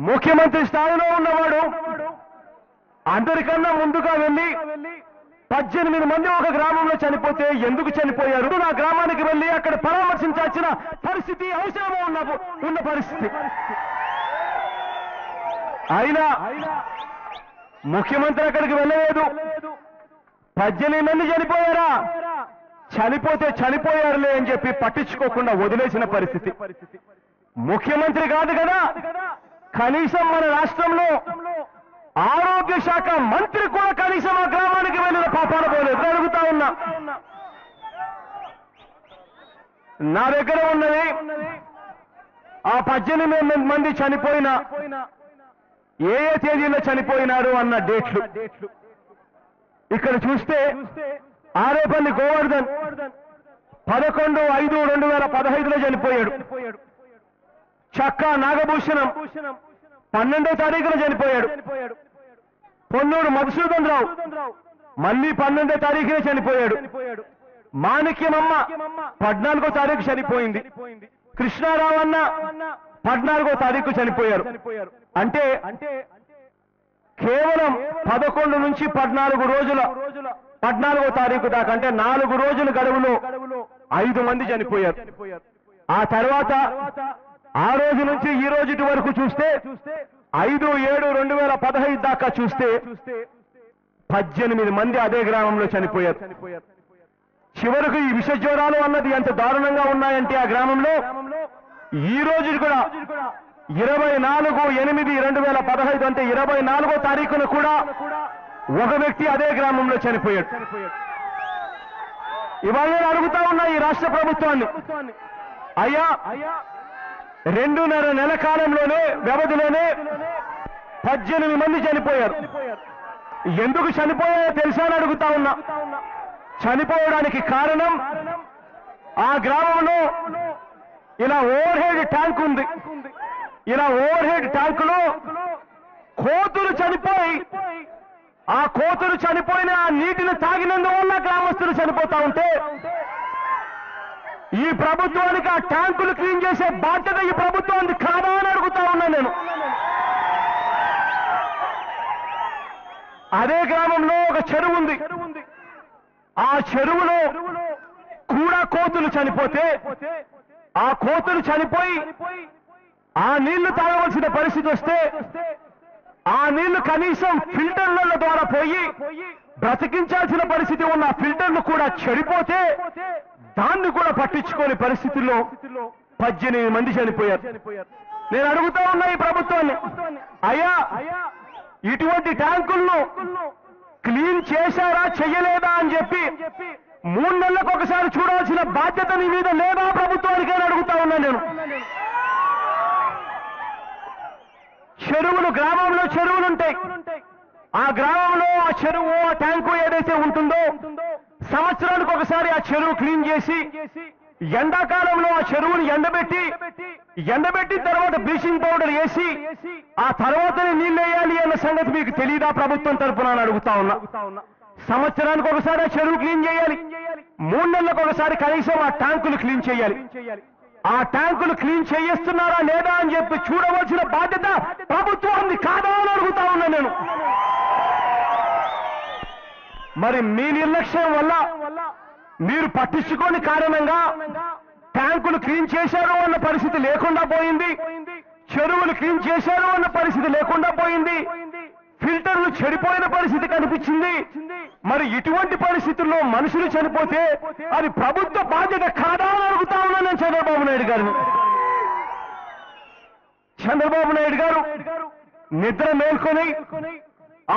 ముఖ్యమంత్రి స్థాయిలో ఉన్నవాడు అందరికన్నా ముందుగా వెళ్ళి 18 మంది ఒక గ్రామంలో చనిపోతే ఎందుకు చనిపోయారు, నా గ్రామానికి వెళ్ళి అక్కడ పరామర్శించాల్సిన పరిస్థితి అవసరమో ఉన్న పరిస్థితి. అయినా ముఖ్యమంత్రి అక్కడికి వెళ్ళలేదు. 18 మంది చనిపోయారా, చనిపోతే చనిపోయారులే అని చెప్పి పట్టించుకోకుండా వదిలేసిన పరిస్థితి. ముఖ్యమంత్రి కాదు కదా, కనీసం మన రాష్ట్రంలో ఆరోగ్య శాఖ మంత్రి కూడా కనీసం ఆ గ్రామానికి వెళ్ళిన పాపాన పోలేదు. అడుగుతా ఉన్నా, నా దగ్గర ఉన్నది ఆ 18 మంది చనిపోయిన ఏ తేదీలో చనిపోయినారు అన్న డేట్లు. ఇక్కడ చూస్తే ఆరేపల్లి గోవర్ధన్ 11/5/2015లో చనిపోయాడు. చక్కా నాగభూషణం 12వ తారీఖున చనిపోయాడు. పొన్నూరు మధుసూదన్ రావు మళ్ళీ 12వ తారీఖున చనిపోయాడు. మాణిక్యమమ్మ 14వ తారీఖు చనిపోయింది. కృష్ణారావు అన్న 14వ తారీఖు చనిపోయారు. అంటే కేవలం 11 నుంచి 14 రోజుల 14వ తారీఖు దాకా, అంటే 4 రోజుల గడువులో 5 మంది చనిపోయారు. ఆ తర్వాత ఆ రోజు నుంచి ఈ రోజు వరకు చూస్తే 5/7/2015 దాకా చూస్తే 18 మంది అదే గ్రామంలో చనిపోయారు. చివరకు ఈ విష జ్వరాలు అన్నది ఎంత దారుణంగా ఉన్నాయంటే ఆ గ్రామంలో ఈ రోజు కూడా 24/8/2015 అంటే 24వ తారీఖున కూడా ఒక వ్యక్తి అదే గ్రామంలో చనిపోయాడు. ఇవాళ నేను అడుగుతా ఉన్నా ఈ రాష్ట్ర ప్రభుత్వాన్ని, అయ్యా 2.5 నెల కాలంలోనే వ్యవధిలోనే 18 మంది చనిపోయారు. ఎందుకు చనిపోయారో తెలుసా అని అడుగుతా ఉన్నా. చనిపోవడానికి కారణం ఆ గ్రామంలో ఇలా ఓవర్ హెడ్ ట్యాంక్ ఉంది. ఇలా ఓవర్ హెడ్ ట్యాంకులో కోతులు చనిపోయి ఆ కోతులు చనిపోయిన ఆ నీటిని తాగినందువల్ల గ్రామస్తులు చనిపోతా ఉంటే ఈ ప్రభుత్వానికి ఆ ట్యాంకులు క్లీన్ చేసే బాధ్యత ఈ ప్రభుత్వానికి కాదా అని అడుగుతా ఉన్నా నేను. అదే గ్రామంలో ఒక చెరువు ఉంది. ఆ చెరువులో కూడా కోతులు చనిపోతే ఆ కోతులు చనిపోయి ఆ నీళ్లు తాగవలసిన పరిస్థితి వస్తే ఆ నీళ్లు కనీసం ఫిల్టర్ల ద్వారా పోయి బ్రతికించాల్సిన పరిస్థితి ఉన్న ఫిల్టర్లు కూడా చెడిపోతే దాన్ని కూడా పట్టించుకోని పరిస్థితుల్లో 18 మంది చనిపోయారు. నేను అడుగుతా ఉన్నా ఈ ప్రభుత్వాన్ని, అయ్యా ఇటువంటి ట్యాంకులను క్లీన్ చేశారా చెయ్యలేదా అని చెప్పి 3 నెలలకు ఒకసారి చూడాల్సిన బాధ్యత నీ మీద లేదా ప్రభుత్వానికి అని అడుగుతా ఉన్నా నేను. చెరువులు, గ్రామంలో చెరువులుంటాయి. ఆ గ్రామంలో ఆ చెరువు, ఆ ట్యాంకు ఏదైతే ఉంటుందో సంవత్సరానికి ఒకసారి ఆ చెరువు క్లీన్ చేసి ఎండాకాలంలో ఆ చెరువుని ఎండబెట్టి తర్వాత బ్లీచింగ్ పౌడర్ వేసి ఆ తర్వాతనే నీళ్ళు వేయాలి అన్న సంగతి మీకు తెలీదా ప్రభుత్వం తరపున అని అడుగుతా ఉన్నా. సంవత్సరానికి ఒకసారి ఆ చెరువు క్లీన్ చేయాలి, 3 నెలలకు ఒకసారి కనీసం ఆ ట్యాంకులు క్లీన్ చేయాలి. ఆ ట్యాంకులు క్లీన్ చేయిస్తున్నారా లేదా అని చెప్పి చూడవలసిన బాధ్యత ప్రభుత్వాన్ని కాదా అని అడుగుతా ఉన్నా నేను. మరి మీ నిర్లక్ష్యం వల్ల మీరు పట్టించుకోని కారణంగా ట్యాంకులు క్లీన్ చేశారు అన్న పరిస్థితి లేకుండా పోయింది, చెరువులు క్లీన్ చేశారు అన్న పరిస్థితి లేకుండా పోయింది, ఫిల్టర్లు చెడిపోయిన పరిస్థితి కనిపించింది. మరి ఇటువంటి పరిస్థితుల్లో మనుషులు చనిపోతే అది ప్రభుత్వ బాధ్యత కాదా అని అడుగుతా ఉన్నా నేను చంద్రబాబు నాయుడు గారిని. చంద్రబాబు నాయుడు గారు నిద్ర మేల్కొని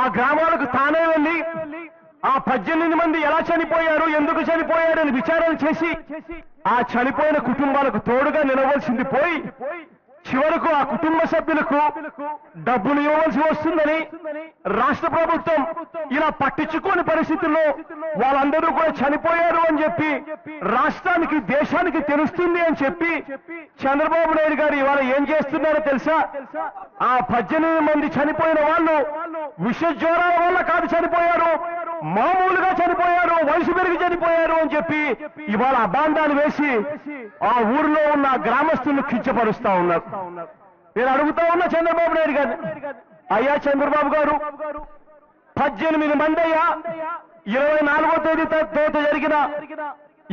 ఆ గ్రామాలకు తానే వెళ్ళి ఆ 18 మంది ఎలా చనిపోయారు, ఎందుకు చనిపోయారు అని విచారణ చేసి ఆ చనిపోయిన కుటుంబాలకు తోడుగా నిలవలసింది పోయి చివరకు ఆ కుటుంబ సభ్యులకు డబ్బులు ఇవ్వవలసి వస్తుందని రాష్ట్ర ప్రభుత్వం ఇలా పట్టించుకోని పరిస్థితుల్లో వాళ్ళందరూ కూడా చనిపోయారు అని చెప్పి రాష్ట్రానికి, దేశానికి తెలుస్తుంది అని చెప్పి చంద్రబాబు నాయుడు గారు ఇవాళ ఏం చేస్తున్నారో తెలుసా? ఆ 18 మంది చనిపోయిన వాళ్ళు విష జ్వరాల వల్ల కాదు చనిపోయారు, మామూలుగా చనిపోయారు, వయసు పెరిగి చనిపోయారు అని చెప్పి ఇవాళ అబాండాలు వేసి ఆ ఊరిలో ఉన్న గ్రామస్తులను కించపరుస్తా ఉన్నారు. నేను అడుగుతా ఉన్నా చంద్రబాబు నాయుడు గారు, అయ్యా చంద్రబాబు గారు 18 మంది అయ్యా 24వ తేదీతో జరిగిన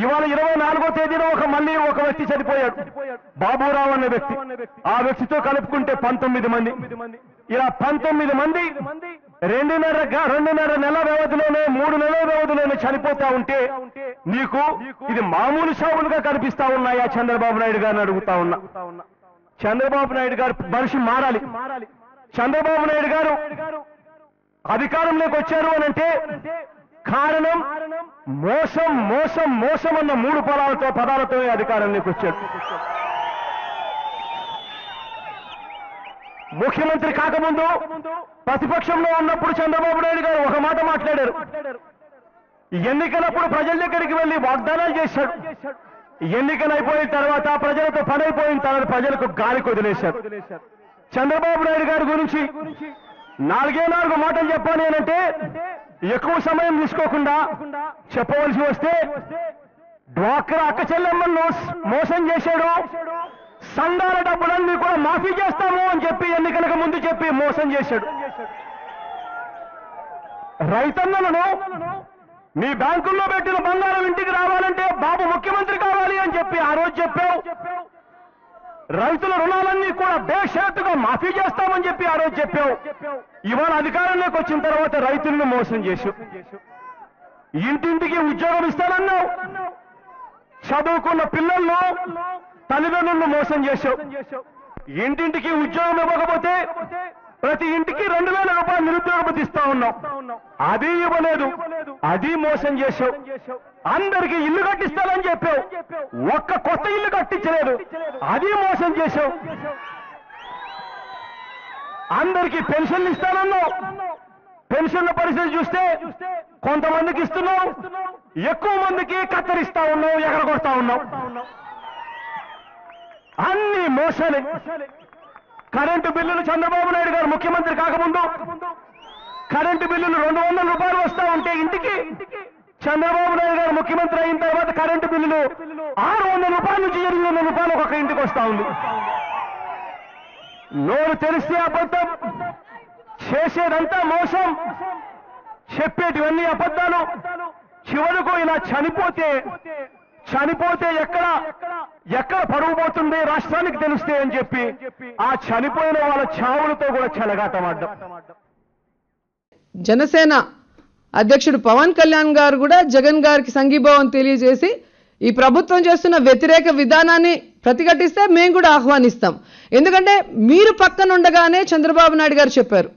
ఇవాళ 24వ తేదీన మళ్ళీ ఒక వ్యక్తి చనిపోయాడు, బాబురావు అనే వ్యక్తి. ఆ వ్యక్తితో కలుపుకుంటే 19 మంది. ఇలా 19 మంది 2.5 నెలల వ్యవధిలోనే 3 నెలల వ్యవధిలోనే చనిపోతా ఉంటే నీకు ఇది మామూలు సావులుగా కనిపిస్తా ఉన్నాయా చంద్రబాబు నాయుడు గారిని అడుగుతా ఉన్నా. చంద్రబాబు నాయుడు గారు మనిషి మారాలి. చంద్రబాబు నాయుడు గారు అధికారంలోకి వచ్చారు అనంటే కారణం మోసం మోసం మోసం అన్న 3 పదాలతో అధికారంలోకి వచ్చాడు. ముఖ్యమంత్రి కాకముందు ప్రతిపక్షంలో ఉన్నప్పుడు చంద్రబాబు నాయుడు గారు ఒక మాట మాట్లాడారు. ఎన్నికలప్పుడు ప్రజల దగ్గరికి వెళ్లి వాగ్దానాలు చేశాడు. ఎన్నికలు అయిపోయిన తర్వాత ప్రజలతో పని అయిపోయిన తర్వాత ప్రజలకు గాలి వదిలేశారు. చంద్రబాబు నాయుడు గారి గురించి 4 మాటలు చెప్పాలి అనంటే ఎక్కువ సమయం తీసుకోకుండా చెప్పవలసి వస్తే డ్వాక్రా అక్క చెల్లెమ్మలను మోసం చేశాడు, సంఘాల డబ్బులన్నీ కూడా మాఫీ చేస్తాము అని చెప్పి ఎన్నికలకు ముందు చెప్పి మోసం చేశాడు. రైతన్నలను మీ బ్యాంకుల్లో పెట్టిన బంగారం ఇంటికి రావాలంటే బాబు ముఖ్యమంత్రి కావాలి అని చెప్పి ఆ రోజు చెప్పావు. రైతుల రుణాలన్నీ కూడా బేషరతుగా మాఫీ చేస్తామని చెప్పి ఆ రోజు చెప్పావు. ఇవాళ అధికారంలోకి వచ్చిన తర్వాత రైతులను మోసం చేశావు. ఇంటింటికి ఉద్యోగం ఇస్తానన్నావు, చదువుకున్న పిల్లలను తల్లిదండ్రులను మోసం చేశావు. ఇంటింటికి ఉద్యోగం ఇవ్వకపోతే ప్రతి ఇంటికి 2,000 రూపాయలు నిరుద్యోగ భృతి ఇస్తా ఉన్నావు, అది ఇవ్వలేదు, అది మోసం చేశావు. అందరికీ ఇల్లు కట్టిస్తానని చెప్పావు, ఒక్క కొత్త ఇల్లు కట్టించలేదు, అది మోసం చేశావు. అందరికీ పెన్షన్లు ఇస్తానన్నావు, పెన్షన్ల పరిస్థితి చూస్తే కొంతమందికి ఇస్తున్నావు, ఎక్కువ మందికి కత్తరిస్తా ఉన్నావు, ఎగరగొడతా ఉన్నావు. అన్ని మోసాలే. కరెంటు బిల్లులు చంద్రబాబు నాయుడు గారు ముఖ్యమంత్రి కాకముందు కరెంటు బిల్లులు 200 రూపాయలు వస్తా ఉంటే ఇంటికి చంద్రబాబు నాయుడు గారు ముఖ్యమంత్రి అయిన తర్వాత కరెంటు బిల్లులు 600 రూపాయల నుంచి 800 రూపాయలు ఒక ఇంటికి వస్తా ఉంది. నోరు తెరిస్తే అబద్ధం, చేసేదంతా మోసం, చెప్పేటివన్నీ అబద్ధాలు. చివరకు ఇలా చనిపోతే ఎక్కడ పరువు పోతుంది రాష్ట్రానికి తెలుస్తే అని చెప్పి ఆ చనిపోయిన వాళ్ళ చావులతో కూడా చెలగాటమాడ్డం. జనసేన అధ్యక్షుడు పవన్ కళ్యాణ్ గారు కూడా జగన్ గారికి సంఘీభావం తెలియజేసి ఈ ప్రభుత్వం చేస్తున్న వ్యతిరేక విధానాన్ని ప్రతిఘటిస్తే మేము కూడా ఆహ్వానిస్తాం. ఎందుకంటే మీరు పక్కన ఉండగానే చంద్రబాబు నాయుడు గారు చెప్పారు,